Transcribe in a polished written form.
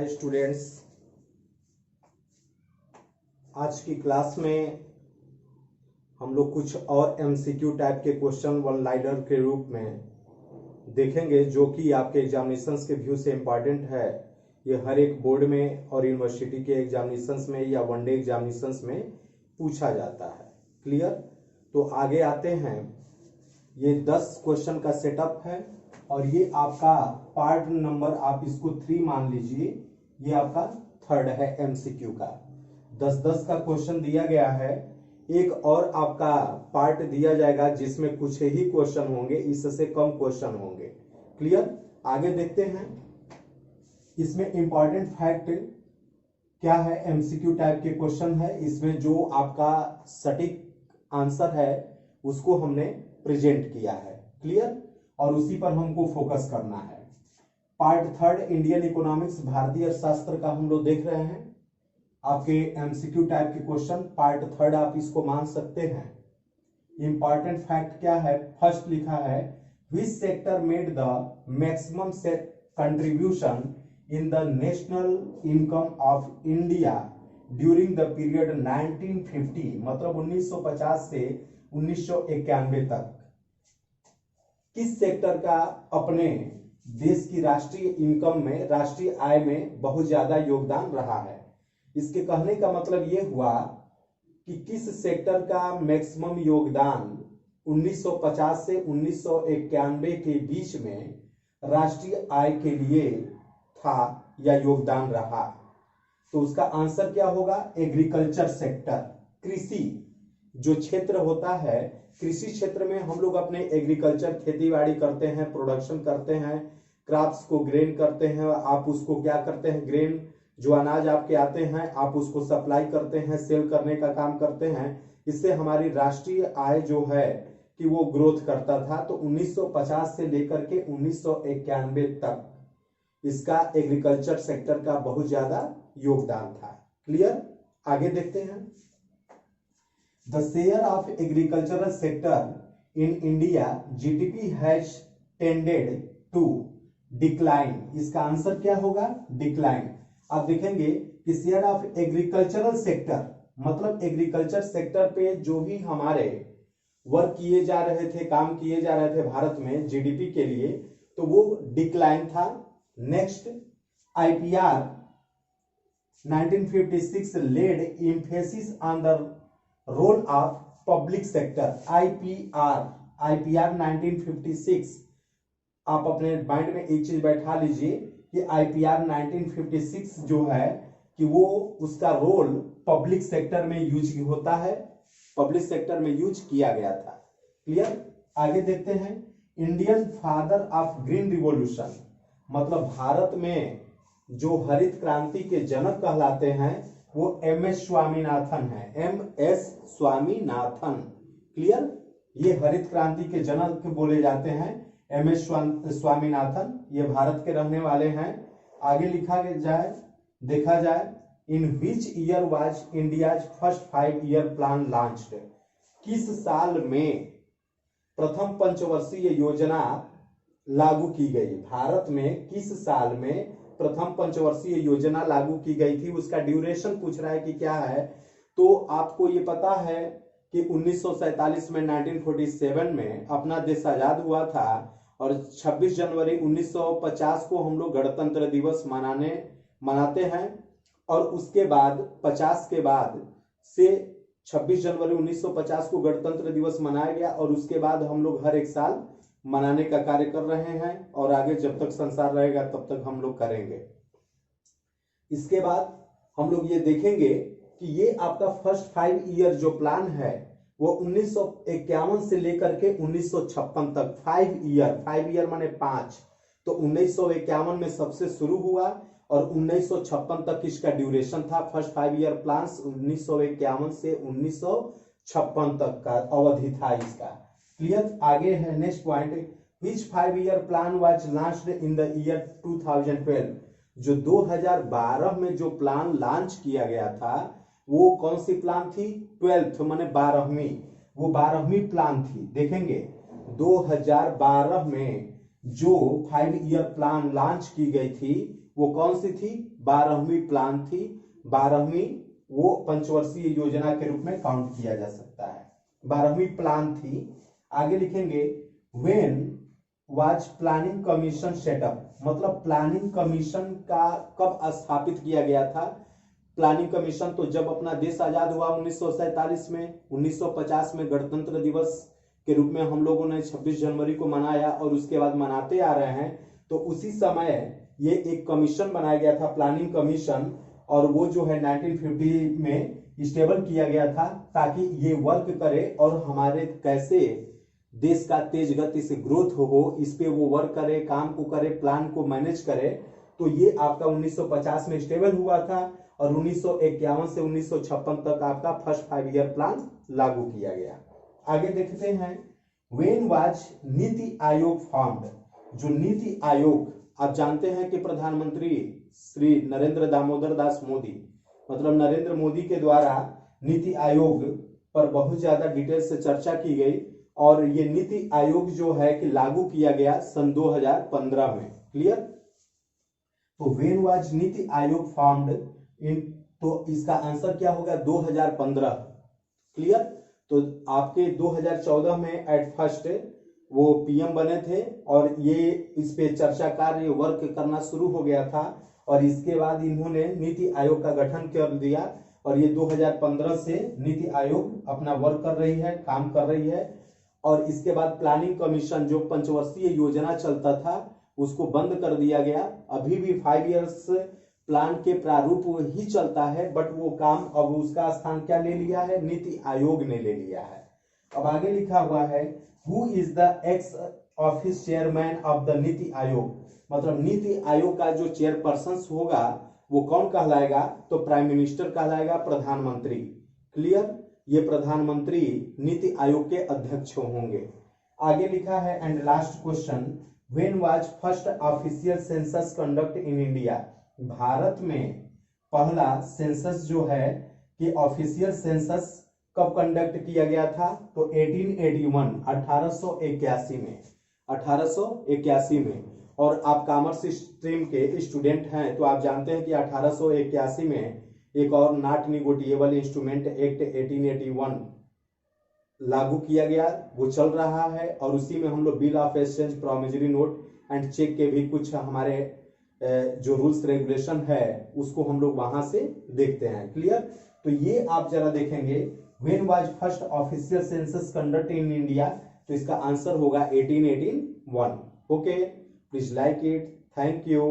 Hi students, आज की class में हम लोग कुछ और एमसीक्यू टाइप के क्वेश्चन वन लाइनर के रूप में देखेंगे जो कि आपके एग्जामिनेशंस के व्यू से इम्पॉर्टेंट है। ये हर एक बोर्ड में और यूनिवर्सिटी के एग्जामिनेशंस में या वनडे एग्जामिनेशंस में पूछा जाता है। क्लियर? तो आगे आते हैं। ये 10 क्वेश्चन का सेटअप है और ये आपका पार्ट नंबर, आप इसको 3 मान लीजिए, ये आपका थर्ड है एमसीक्यू का। 10-10 का क्वेश्चन दिया गया है। एक और आपका पार्ट दिया जाएगा जिसमें कुछ ही क्वेश्चन होंगे, इससे कम क्वेश्चन होंगे। क्लियर? आगे देखते हैं। इसमें इंपॉर्टेंट फैक्ट क्या है, एमसीक्यू टाइप के क्वेश्चन है। इसमें जो आपका सटीक आंसर है उसको हमने प्रेजेंट किया है। क्लियर? और उसी पर हमको फोकस करना है। पार्ट थर्ड इंडियन इकोनॉमिक्स, भारतीय अर्थशास्त्र का हम लोग देख रहे हैं। आपके एमसीक्यू टाइप के क्वेश्चन पार्ट थर्ड आप इसको मान सकते हैं। इंपॉर्टेंट फैक्ट क्या है, फर्स्ट लिखा है which sector made the maximum contribution in the national income of India during the period 1950, मतलब 1950 से 1991 तक। किस सेक्टर का अपने देश की राष्ट्रीय इनकम में, राष्ट्रीय आय में बहुत ज्यादा योगदान रहा है। इसके कहने का मतलब यह हुआ कि किस सेक्टर का मैक्सिमम योगदान 1950 से 1991 के बीच में राष्ट्रीय आय के लिए था या योगदान रहा। तो उसका आंसर क्या होगा, एग्रीकल्चर सेक्टर। कृषि जो क्षेत्र होता है, कृषि क्षेत्र में हम लोग अपने एग्रीकल्चर, खेती बाड़ी करते हैं, प्रोडक्शन करते हैं, क्रॉप्स को ग्रेन करते हैं। आप उसको क्या करते हैं, ग्रेन जो अनाज आपके आते हैं आप उसको सप्लाई करते हैं, सेल करने का काम करते हैं। इससे हमारी राष्ट्रीय आय जो है कि वो ग्रोथ करता था। तो 1950 से लेकर के 1991 तक इसका एग्रीकल्चर सेक्टर का बहुत ज्यादा योगदान था। क्लियर? आगे देखते हैं। The share of agricultural sector in India GDP has tended to decline. इसका आंसर क्या होगा, डिक्लाइन। आप देखेंगे कि शेयर ऑफ एग्रीकल्चरल सेक्टर मतलब एग्रीकल्चर सेक्टर पे जो भी हमारे वर्क किए जा रहे थे, काम किए जा रहे थे भारत में जीडीपी के लिए, तो वो डिक्लाइन था। Next, IPR 1956 led emphasis on the role of public sector. IPR 1956, आप अपने माइंड में एक चीज बैठा लीजिए कि आईपीआर 1956 जो है कि वो उसका रोल पब्लिक सेक्टर में यूज होता है, पब्लिक सेक्टर में यूज किया गया था। क्लियर? आगे देखते हैं। Indian father of green revolution, मतलब भारत में जो हरित क्रांति के जनक कहलाते हैं वो एमएस स्वामीनाथन है। एमएस स्वामीनाथन। क्लियर? ये हरित क्रांति के जनक बोले जाते हैं, एमएस स्वामीनाथन। ये भारत के रहने वाले हैं। आगे लिखा जाए, देखा जाए, in which year was India's first 5-year plan launched. किस साल में प्रथम पंचवर्षीय योजना लागू की गई? भारत में किस साल में प्रथम पंचवर्षीय योजना लागू की गई थी? उसका ड्यूरेशन पूछ रहा है कि क्या है। तो आपको ये पता है कि 1947 में, 1947 में अपना देश आजाद हुआ था और 26 जनवरी 1950 को हम लोग गणतंत्र दिवस मनाते हैं। और उसके बाद 50 के बाद से 26 जनवरी 1950 को गणतंत्र दिवस मनाया गया और उसके बाद हम लोग हर एक साल मनाने का कार्य कर रहे हैं और आगे जब तक संसार रहेगा तब तक हम लोग करेंगे। इसके बाद हम लोग ये देखेंगे कि ये आपका फर्स्ट 5 ईयर जो प्लान है वो 1951 से लेकर के 1956 तक 5 ईयर माने 5। तो 1951 में सबसे शुरू हुआ और 1956 तक इसका ड्यूरेशन था। फर्स्ट 5 ईयर प्लान 1951 से 1956 तक का अवधि था इसका। क्लियर? आगे है next point, which 5 year plan was launched in the year 2012। जो 2012 में जो प्लान लॉन्च किया गया था वो कौन सी प्लान थी? 12th माने 12वीं, वो 12वीं प्लान थी। देखेंगे 2012 में जो 5 ईयर प्लान लॉन्च की गई थी वो कौन सी थी? 12वीं प्लान थी, 12वीं वो पंचवर्षीय योजना के रूप में काउंट किया जा सकता है, 12वीं प्लान थी। आगे लिखेंगे when was planning commission setup, मतलब प्लानिंग कमीशन का कब स्थापित किया गया था। प्लानिंग कमीशन तो जब अपना देश आजाद हुआ 1947 में, 1950 में गणतंत्र दिवस के रूप में हम लोगों ने 26 जनवरी को मनाया और उसके बाद मनाते आ रहे हैं, तो उसी समय ये एक कमीशन बनाया गया था, प्लानिंग कमीशन, और वो जो है 1950 में स्टेबल किया गया था ताकि ये वर्क करे और हमारे कैसे देश का तेज गति से ग्रोथ हो, इस पे वो वर्क करे, काम को करे, प्लान को मैनेज करे। तो ये आपका 1950 में स्टेबल हुआ था और 1951 से 1956 तक आपका फर्स्ट 5 ईयर प्लान लागू किया गया। आगे देखते हैं when was NITI Aayog formed. जो नीति आयोग, आप जानते हैं कि प्रधानमंत्री श्री नरेंद्र दामोदर दास मोदी, मतलब नरेंद्र मोदी के द्वारा नीति आयोग पर बहुत ज्यादा डिटेल से चर्चा की गई और ये नीति आयोग जो है कि लागू किया गया सन 2015 में। क्लियर। तो when was NITI Aayog formed in, तो इसका आंसर क्या होगा 2015। क्लियर। तो आपके 2014 में एट फर्स्ट वो पीएम बने थे और ये इस पे चर्चा कार्य वर्क करना शुरू हो गया था और इसके बाद इन्होंने नीति आयोग का गठन कर दिया और ये 2015 से नीति आयोग अपना वर्क कर रही है, काम कर रही है। और इसके बाद प्लानिंग कमीशन जो पंचवर्षीय योजना चलता था उसको बंद कर दिया गया। अभी भी 5 इयर्स प्लान के प्रारूप ही चलता है, बट वो काम अब उसका स्थान क्या ले लिया है, नीति आयोग ने ले लिया है। अब आगे लिखा हुआ है who is the x office chairman of the NITI Aayog, मतलब नीति आयोग का जो चेयरपर्सन होगा वो कौन कहलाएगा, तो प्राइम मिनिस्टर कहलाएगा, प्रधानमंत्री। क्लियर। ये प्रधानमंत्री नीति आयोग के अध्यक्ष होंगे। आगे लिखा है and last question when was first official census conduct in India. Bharat में पहला सेंसस जो है कि ऑफिशियल सेंसस कब कंडक्ट किया गया था, तो 1881 1881 में, 1881 में। और आप कॉमर्स स्ट्रीम के स्टूडेंट हैं तो आप जानते हैं कि 1881 में एक और नॉट निगोटिएबल इंस्ट्रूमेंट एक्ट 1881 लागू किया गया, वो चल रहा है और उसी में हम लोग bill of exchange, promissory note and cheque के भी कुछ हमारे जो रूल्स रेगुलेशन है उसको हम लोग वहां से देखते हैं। क्लियर। तो ये आप जरा देखेंगे when was first official census conduct in India, तो इसका आंसर होगा 1881। Okay, please like it. Thank you.